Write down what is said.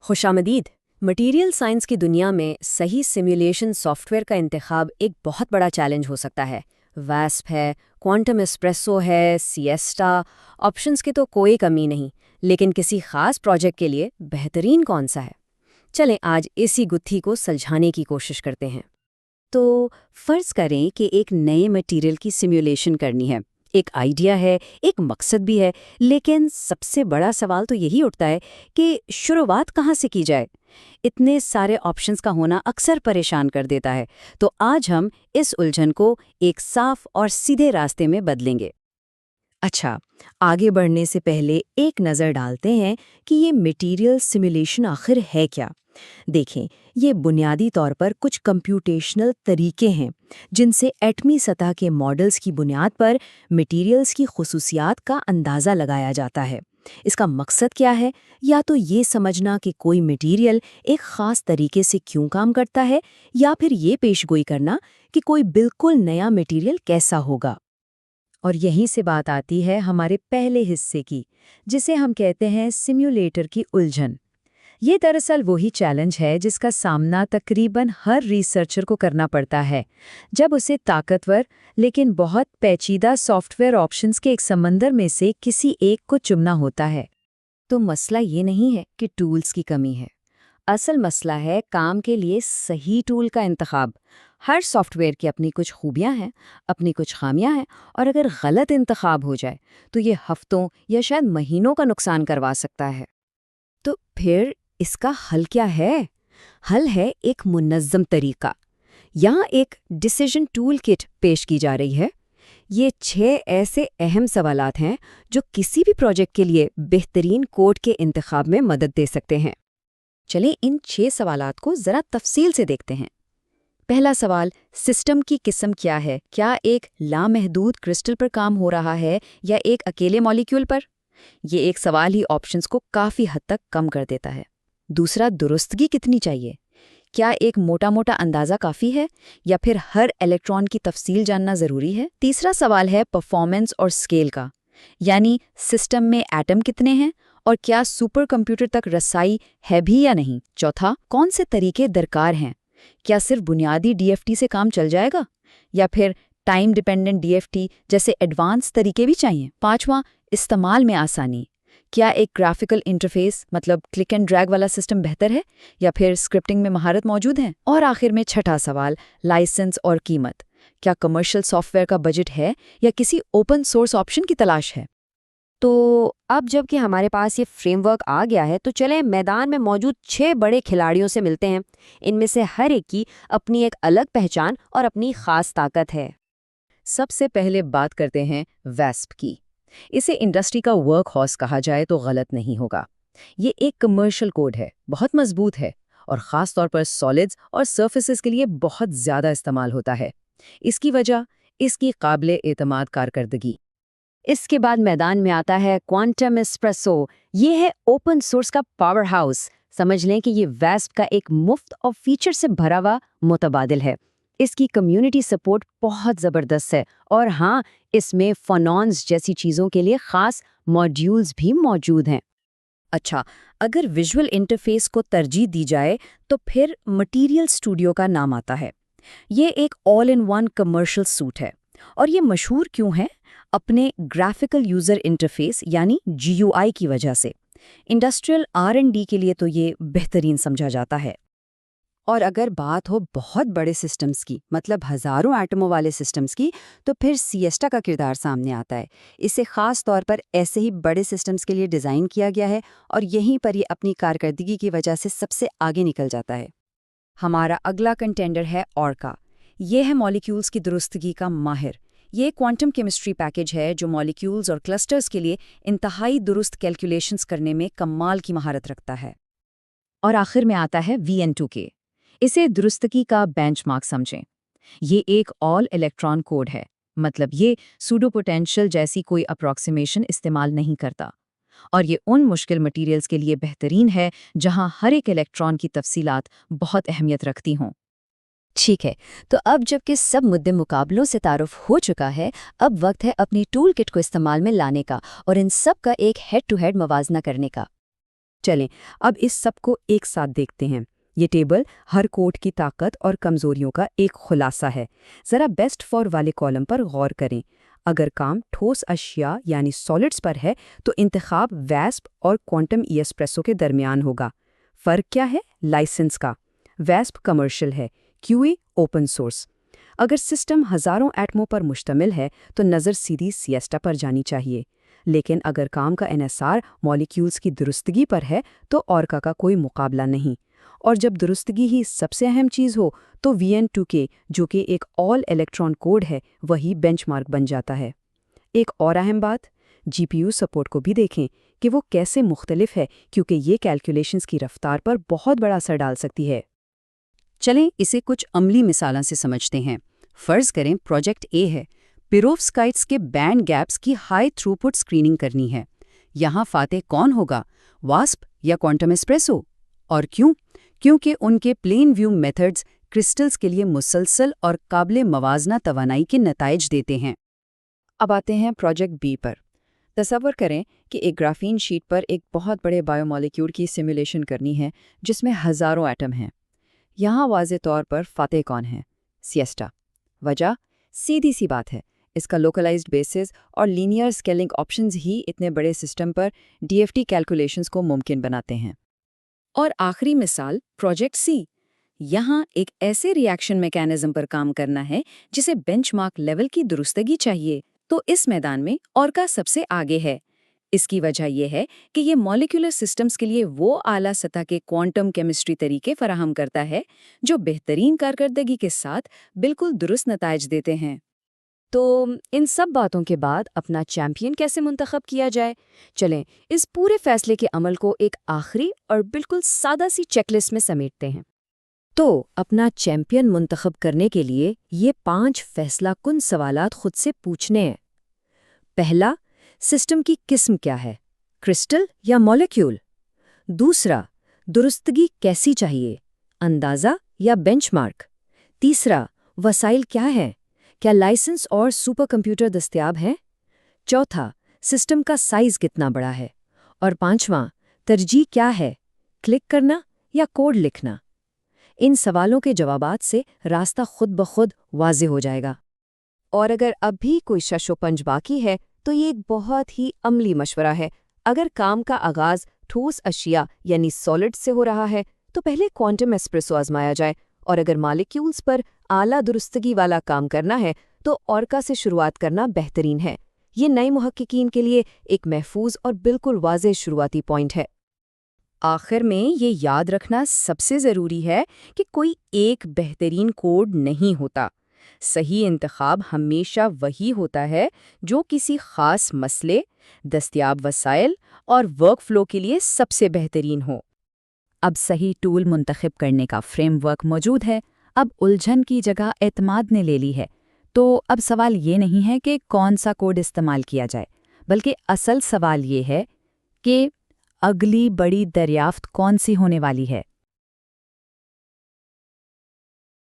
खुश आमदीद। Material science की दुनिया में सही सिमुलेशन सॉफ्टवेयर का इंतखाब एक बहुत बड़ा चैलेंज हो सकता है। वास्प है, क्वांटम एस्प्रेसो है, सिएस्टा, ऑप्शंस की तो कोई कमी नहीं, लेकिन किसी खास प्रोजेक्ट के लिए बेहतरीन कौन सा है? चलें आज इसी गुत्थी को सुलझाने की कोशिश करते हैं। तो फर्ज करें कि एक नए मटेरियल की सिमुलेशन करनी है। एक आइडिया है, एक मकसद भी है, लेकिन सबसे बड़ा सवाल तो यही उठता है कि शुरुआत कहाँ से की जाए। इतने सारे ऑप्शंस का होना अक्सर परेशान कर देता है। तो आज हम इस उलझन को एक साफ और सीधे रास्ते में बदलेंगे। अच्छा, आगे बढ़ने से पहले एक नज़र डालते हैं कि ये मटेरियल सिमुलेशन आखिर है क्या। देखें, ये बुनियादी तौर पर कुछ कंप्यूटेशनल तरीके हैं जिनसे एटमी सतह के मॉडल्स की बुनियाद पर मटेरियल्स की खुसूसियात का अंदाज़ा लगाया जाता है। इसका मकसद क्या है? या तो ये समझना कि कोई मटेरियल एक ख़ास तरीके से क्यों काम करता है, या फिर ये पेशगोई करना कि कोई बिल्कुल नया मटेरियल कैसा होगा। और यहीं से बात आती है हमारे पहले हिस्से की, जिसे हम कहते हैं सिम्युलेटर की उलझन। ये दरअसल वही चैलेंज है जिसका सामना तकरीबन हर रिसर्चर को करना पड़ता है जब उसे ताकतवर लेकिन बहुत पेचीदा सॉफ्टवेयर ऑप्शंस के एक समंदर में से किसी एक को चुनना होता है। तो मसला ये नहीं है कि टूल्स की कमी है। असल मसला है काम के लिए सही टूल का इंतखाब। हर सॉफ्टवेयर की अपनी कुछ खूबियां हैं, अपनी कुछ खामियां हैं, और अगर गलत इंतखाब हो जाए तो ये हफ्तों या शायद महीनों का नुकसान करवा सकता है। तो फिर इसका हल क्या है? हल है एक मुनज़्ज़म तरीका। यहाँ एक डिसीजन टूल किट पेश की जा रही है। ये 6 ऐसे अहम सवालात हैं जो किसी भी प्रोजेक्ट के लिए बेहतरीन कोड के इंतखाब में मदद दे सकते हैं। चलिए इन 6 सवालात को ज़रा तफसील से देखते हैं। पहला सवाल, सिस्टम की किस्म क्या है? क्या एक लामहदूद क्रिस्टल पर काम हो रहा है या एक अकेले मॉलिक्यूल पर? ये एक सवाल ही ऑप्शंस को काफ़ी हद तक कम कर देता है। दूसरा, दुरुस्तगी कितनी चाहिए? क्या एक मोटा-मोटा अंदाज़ा काफ़ी है या फिर हर इलेक्ट्रॉन की तफसील जानना ज़रूरी है? तीसरा सवाल है परफॉर्मेंस और स्केल का, यानी सिस्टम में एटम कितने हैं और क्या सुपर कंप्यूटर तक रसाई है भी या नहीं? चौथा, कौन से तरीके दरकार हैं? क्या सिर्फ बुनियादी डीएफटी से काम चल जाएगा या फिर टाइम डिपेंडेंट डीएफटी जैसे एडवांस तरीके भी चाहिए? पांचवां, इस्तेमाल में आसानी। क्या एक ग्राफिकल इंटरफेस मतलब क्लिक एंड ड्रैग वाला सिस्टम बेहतर है या फिर स्क्रिप्टिंग में महारत मौजूद है? और आखिर में छठा सवाल, लाइसेंस और कीमत। क्या कमर्शियल सॉफ्टवेयर का बजट है या किसी ओपन सोर्स ऑप्शन की तलाश है? तो अब जबकि हमारे पास ये फ्रेमवर्क आ गया है, तो चलें मैदान में मौजूद 6 बड़े खिलाड़ियों से मिलते हैं। इनमें से हर एक की अपनी एक अलग पहचान और अपनी खास ताकत है। सबसे पहले बात करते हैं वास्प की। इसे इंडस्ट्री का वर्क हॉर्स कहा जाए तो गलत नहीं होगा। ये एक कमर्शियल कोड है, बहुत मजबूत है और ख़ास तौर पर सॉलिड्स और सर्फेसेस के लिए बहुत ज़्यादा इस्तेमाल होता है। इसकी वजह इसकी काबिले एतमाद कारकर्दगी। इसके बाद मैदान में आता है क्वांटम एस्प्रेसो। ये है ओपन सोर्स का पावर हाउस। समझ लें कि ये वास्प का एक मुफ्त और फीचर से भरा हुआ मुतबादिल है। इसकी कम्युनिटी सपोर्ट बहुत ज़बरदस्त है, और हाँ, इसमें फोनॉन्स जैसी चीज़ों के लिए ख़ास मॉड्यूल्स भी मौजूद हैं। अच्छा, अगर विजुअल इंटरफेस को तरजीह दी जाए तो फिर मटीरियल स्टूडियो का नाम आता है। ये एक all in one commercial suit है, और ये मशहूर क्यों है? अपने ग्राफिकल यूज़र इंटरफेस यानी जीयूआई की वजह से। इंडस्ट्रियल आर&डी के लिए तो ये बेहतरीन समझा जाता है। और अगर बात हो बहुत बड़े सिस्टम्स की, मतलब हज़ारों एटमों वाले सिस्टम्स की, तो फिर सिएस्टा का किरदार सामने आता है। इसे ख़ास तौर पर ऐसे ही बड़े सिस्टम्स के लिए डिज़ाइन किया गया है, और यहीं पर ये अपनी कारकर्दगी की वजह से सबसे आगे निकल जाता है। हमारा अगला कंटेंडर है ऑर्का। ये है मॉलिक्यूल्स की दुरुस्तगी का माहिर। ये क्वांटम केमिस्ट्री पैकेज है जो मॉलिक्यूल्स और क्लस्टर्स के लिए इंतहाई दुरुस्त कैलकुलेशंस करने में कमाल की महारत रखता है। और आखिर में आता है VN2K। इसे दुरुस्तगी का बेंचमार्क समझें। ये एक ऑल इलेक्ट्रॉन कोड है, मतलब ये सूडो पोटेंशियल जैसी कोई अप्रॉक्सीमेशन इस्तेमाल नहीं करता, और ये उन मुश्किल मटेरियल्स के लिए बेहतरीन है जहां हर एक इलेक्ट्रॉन की तफसीलात बहुत अहमियत रखती हों। ठीक है, तो अब जबकि सब मुद्दे मुकाबलों से तारुफ हो चुका है, अब वक्त है अपनी टूल किट को इस्तेमाल में लाने का और इन सब का एक हेड टू हेड मवाजना करने का। چلیں اب اس سب کو ایک ساتھ دیکھتے ہیں۔ یہ ٹیبل ہر کوڈ کی طاقت اور کمزوریوں کا ایک خلاصہ ہے۔ ذرا بیسٹ فار والے کالم پر غور کریں۔ اگر کام ٹھوس اشیاء یعنی سالڈز پر ہے تو انتخاب ویسپ اور کوانٹم ایسپریسو کے درمیان ہوگا۔ فرق کیا ہے؟ لائسنس کا۔ ویسپ کمرشل ہے، QA اوپن سورس۔ اگر سسٹم ہزاروں ایٹموں پر مشتمل ہے تو نظر سیدھی سیسٹا پر جانی چاہیے، لیکن اگر کام کا انحصار مالیکیولز کی درستگی پر ہے تو اورکا کا کوئی مقابلہ نہیں۔ اور جب درستگی ہی سب سے اہم چیز ہو تو VN2K جو کہ ایک آل الیکٹران کوڈ ہے وہی بینچ مارک بن جاتا ہے۔ ایک اور اہم بات، GPU سپورٹ کو بھی دیکھیں کہ وہ کیسے مختلف ہے، کیونکہ یہ کیلکولیشنز کی رفتار پر بہت بڑا اثر ڈال سکتی ہے۔ چلیں اسے کچھ عملی مثالوں سے سمجھتے ہیں۔ فرض کریں پروجیکٹ A ہے، پیروفسکائٹس کے بینڈ گیپس کی ہائی تھروپٹ اسکریننگ کرنی ہے۔ یہاں فاتح کون ہوگا، واسپ یا کوانٹم ایسپریسو؟ اور کیوں؟ کیونکہ ان کے پلین ویو میتھڈز کرسٹلز کے لیے مسلسل اور قابل موازنہ توانائی کے نتائج دیتے ہیں۔ اب آتے ہیں پروجیکٹ بی پر۔ تصور کریں کہ ایک گرافین شیٹ پر ایک بہت بڑے بائیو مالیکیول کی سیمولیشن کرنی ہے جس میں ہزاروں ایٹم ہیں۔ یہاں واضح طور پر فاتح کون ہے؟ سیسٹا۔ وجہ سیدھی سی بات ہے، اس کا لوکلائزڈ بیسز اور لینئر اسکیلنگ آپشنز ہی اتنے بڑے سسٹم پر DFT کیلکولیشنز کو ممکن بناتے ہیں۔ اور آخری مثال پروجیکٹ سی۔ یہاں ایک ایسے ریاکشن میکینزم پر کام کرنا ہے جسے بینچ مارک لیول کی درستگی چاہیے، تو اس میدان میں اورکا سب سے آگے ہے۔ اس کی وجہ یہ ہے کہ یہ مالیکولر سسٹمز کے لیے وہ اعلیٰ سطح کے کوانٹم کیمسٹری طریقے فراہم کرتا ہے جو بہترین کارکردگی کے ساتھ بالکل درست نتائج دیتے ہیں۔ تو ان سب باتوں کے بعد اپنا چیمپئن کیسے منتخب کیا جائے؟ چلیں اس پورے فیصلے کے عمل کو ایک آخری اور بالکل سادہ سی چیک لسٹ میں سمیٹتے ہیں۔ تو اپنا چیمپئن منتخب کرنے کے لیے یہ 5 فیصلہ کن سوالات خود سے پوچھنے ہیں۔ پہلا، سسٹم کی قسم کیا ہے، کرسٹل یا مالیکیول؟ دوسرا، درستگی کیسی چاہیے، اندازہ یا بینچ مارک؟ تیسرا، وسائل کیا ہے، کیا لائسنس اور سپر کمپیوٹر دستیاب ہیں؟ چوتھا، سسٹم کا سائز کتنا بڑا ہے؟ اور پانچواں، ترجیح کیا ہے، کلک کرنا یا کوڈ لکھنا؟ ان سوالوں کے جوابات سے راستہ خود بخود واضح ہو جائے گا۔ اور اگر اب بھی کوئی شش و پنج باقی ہے تو یہ ایک بہت ہی عملی مشورہ ہے۔ اگر کام کا آغاز ٹھوس اشیاء یعنی سالڈ سے ہو رہا ہے تو پہلے کوانٹم ایسپریسو آزمایا جائے، اور اگر مالیکیولز پر اعلیٰ درستگی والا کام کرنا ہے تو اورکا سے شروعات کرنا بہترین ہے۔ یہ نئے محققین کے لیے ایک محفوظ اور بالکل واضح شروعاتی پوائنٹ ہے۔ آخر میں یہ یاد رکھنا سب سے ضروری ہے کہ کوئی ایک بہترین کوڈ نہیں ہوتا۔ صحیح انتخاب ہمیشہ وہی ہوتا ہے جو کسی خاص مسئلے، دستیاب وسائل اور ورک فلو کے لیے سب سے بہترین ہو۔ اب صحیح ٹول منتخب کرنے کا فریم ورک موجود ہے، اب الجھن کی جگہ اعتماد نے لے لی ہے۔ تو اب سوال یہ نہیں ہے کہ کون سا کوڈ استعمال کیا جائے، بلکہ اصل سوال یہ ہے کہ اگلی بڑی دریافت کون سی ہونے والی ہے۔